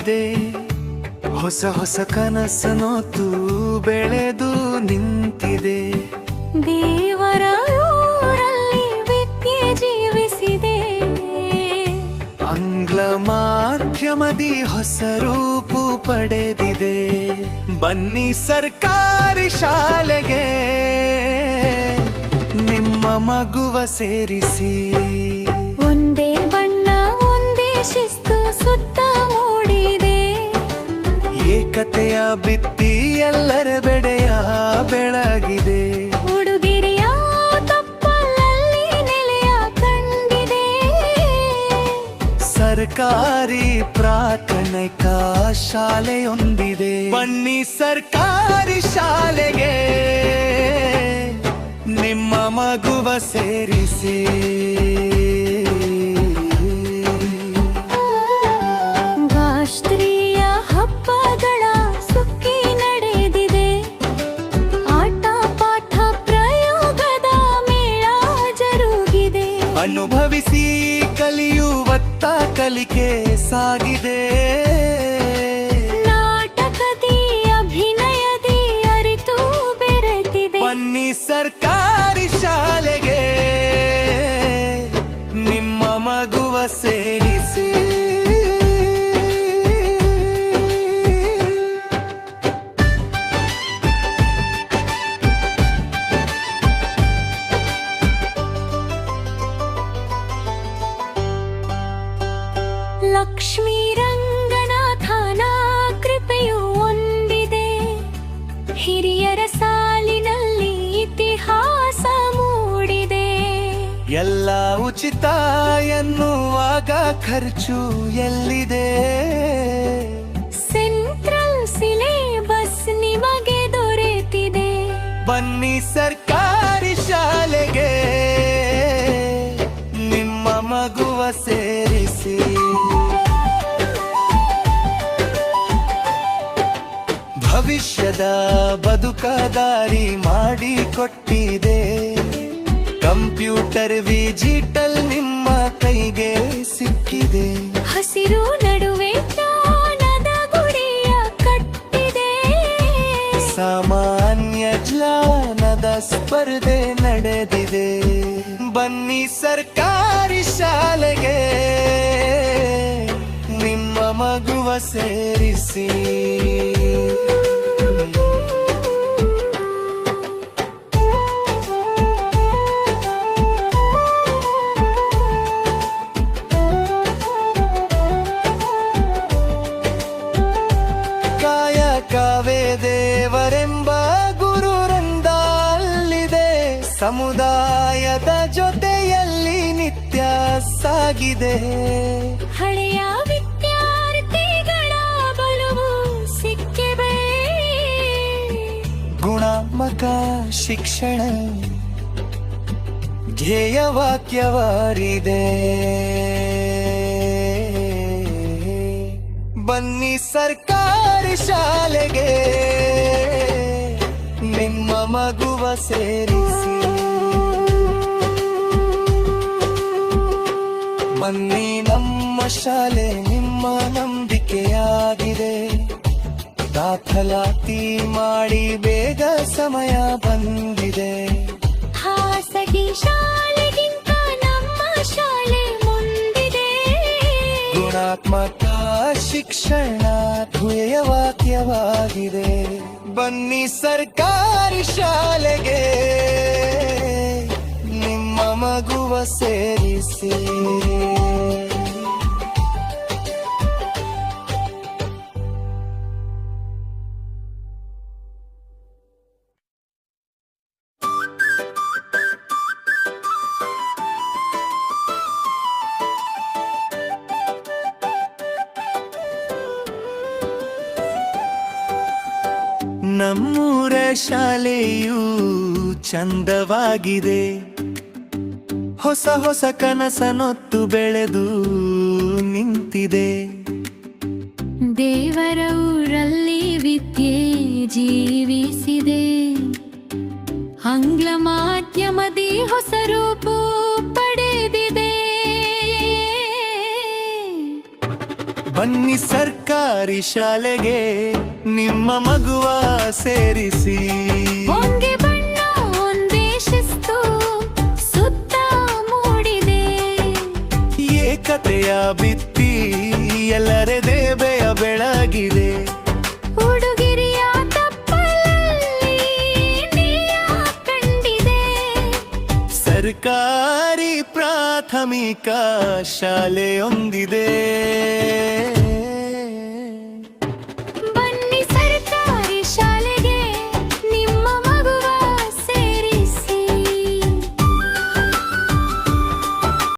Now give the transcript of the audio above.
ಬಂದಿದೆ. ಹೊಸ ಹೊಸ ಕನಸನೊತ್ತು ಬೆಳೆದು ನಿಂತಿದೆ. ದೇವರ ಊರಲ್ಲಿ ವಿದ್ಯೆ ಜೀವಿಸಿದೆ. ಆಂಗ್ಲ ಮಾಧ್ಯಮದಿ ಹೊಸ ರೂಪು ಪಡೆದಿದೆ. ಬನ್ನಿ ಸರ್ಕಾರಿ ಶಾಲೆಗೆ ನಿಮ್ಮ ಮಗುವ ಸೇರಿಸಿ. ಒಂದೇ ಬಣ್ಣ ಒಂದೇ ಶಿಸ್ತು ಸುತ್ತ ಮೂಡಿದೆ. ಏಕತೆಯ ಭಿತ್ತಿ ಎಲ್ಲರ ಬೆಡೆಯ ಬೆಳಗಿದೆ. ಉಡುಗೆರೆಯ ತಪ್ಪಲಲ್ಲಿ ನೆಲೆಯ ಕಂಡಿದೆ. ಸರ್ಕಾರಿ ಪ್ರಾಥಮಿಕ ಶಾಲೆಯೊಂದಿದೆ. ಬನ್ನಿ ಸರ್ಕಾರಿ ಶಾಲೆಗೆ ನಿಮ್ಮ ಮಗುವ ಸೇರಿಸಿ. ರಾಷ್ಟ್ರೀಯ ಹಬ್ಬಗಳ ಸುಗ್ಗಿ ನಡೆದಿದೆ. ಆಟ ಪಾಠ ಪ್ರಯೋಗದ ಮೇಳ ಜರುಗಿದೆ. ಅನುಭವಿಸಿ ಕಲಿಯುವತ್ತ ಕಲಿಕೆ ಸಾಗಿದೆ. ನಾಟಕದಿ ಅಭಿನಯದಿ ಅರಿತು ಬೆರೆತಿದೆ. ಬನ್ನಿ ಸರ್ಕಾರಿ ಶಾಲೆಗೆ ನಿಮ್ಮ ಮಗುವ ಸೇರಿಸಿ. ಲಕ್ಷ್ಮೀ ರಂಗನಾಥನ ಕೃಪೆಯು ಹೊಂದಿದೆ. ಹಿರಿಯರ ಸಾಲಿನಲ್ಲಿ ಇತಿಹಾಸ ಮೂಡಿದೆ. ಎಲ್ಲ ಉಚಿತ ಎನ್ನುವಾಗ ಖರ್ಚು ಎಲ್ಲಿದೆ. ಸೆಂಟ್ರಲ್ ಸಿಲೆಬಸ್ ನಿಮಗೆ ದೊರೆತಿದೆ. ಬನ್ನಿ ಸರ್ಕಾರಿ ಶಾಲೆಗೆ ನಿಮ್ಮ ಮಗುವ ಸೇರಿಸಿ. ಭವಿಷ್ಯದ ಬದುಕ ದಾರಿ ಮಾಡಿಕೊಟ್ಟಿದೆ. ಕಂಪ್ಯೂಟರ್ ಡಿಜಿಟಲ್ ನಿಮ್ಮ ಕೈಗೆ ಸಿಕ್ಕಿದೆ. ಹಸಿರು ನಡುವೆ ಜ್ಞಾನದ ಗುಡಿಯ ಕಟ್ಟಿದೆ. ಸಾಮಾನ್ಯ ಜ್ಞಾನದ ಸ್ಪರ್ಧೆ ನಡೆದಿದೆ. ಬನ್ನಿ ಸರ್ಕಾರಿ ಶಾಲೆಗೆ ನಿಮ್ಮ ಮಗುವ ಸೇರಿಸಿ. ಕಾಯವೇ ದೇವರೆಂಬ ಗುರುರಂದ ಅಲ್ಲಿದೆ. ಸಮುದಾಯದ ಜೊತೆಯಲ್ಲಿ ನಿತ್ಯ ಸಾಗಿದೆ. ಹಳೆಯ ವಿದ್ಯಾರ್ಥಿಗಳ ಬಲವು ಸಿಕ್ಕಿವೆ. ಗುಣಾತ್ಮಕ ಶಿಕ್ಷಣ ಧ್ಯೇಯವಾಕ್ಯವಾರಿದೆ. ಬನ್ನಿ ಸರ್ಕಾರಿ ಶಾಲೆಗೆ ನಿಮ್ಮ ಮಗುವ ಸೇರಿಸಿ. ಬನ್ನಿ ನಮ್ಮ ಶಾಲೆ ನಿಮ್ಮ ನಂಬಿಕೆಯಾಗಿದೆ. ದಾಖಲಾತಿ ಮಾಡಿ ಬೇಗ ಸಮಯ ಬಂದಿದೆ. ಖಾಸಗಿ ಶಾಲೆಗಿಂತ ನಮ್ಮ ಶಾಲೆ ಮುಂದಿದೆ. ಗುಣಾತ್ಮಕ ಶಿಕ್ಷಣ ಧ್ಯೇಯವಾಕ್ಯವಾಗಿದೆ. ಬನ್ನಿ ಸರ್ಕಾರಿ ಶಾಲೆಗೆ ನಿಮ್ಮ ಮಗುವ ಸೇರಿಸಿ. ನಮ್ಮೂರ ಶಾಲೆಯು ಚಂದವಾಗಿದೆ. ಹೊಸ ಹೊಸ ಕನಸನೊತ್ತು ಬೆಳೆದು ನಿಂತಿದೆ. ದೇವರ ಊರಲ್ಲಿ ವಿದ್ಯೆ ಜೀವಿಸಿದೆ. ಆಂಗ್ಲ ಮಾಧ್ಯಮದಿ ಹೊಸ ರೂಪು ಪಡೆದಿದೆ. ಬನ್ನಿ ಸರ್ಕಾರಿ ಶಾಲೆಗೆ ನಿಮ್ಮ ಮಗುವ ಸೇರಿಸಿ. ಹೊಂಗೆ ಬಣ್ಣ ಒಂದೇ ಶಿಸ್ತು ಸುತ್ತ ಮೂಡಿದೆ. ಏಕತೆಯ ಬಿತ್ತಿ ಎಲ್ಲರೆದೆ ಬೆಯ ಬೆಳಗಿದೆ. ಹುಡುಗಿರಿಯ ತಪ್ಪಲಲ್ಲಿ ನೀಯ ಕಂಡಿದೆ. ಸರ್ಕಾರಿ ಪ್ರಾಥಮಿಕ ಶಾಲೆಯೊಂದಿದೆ.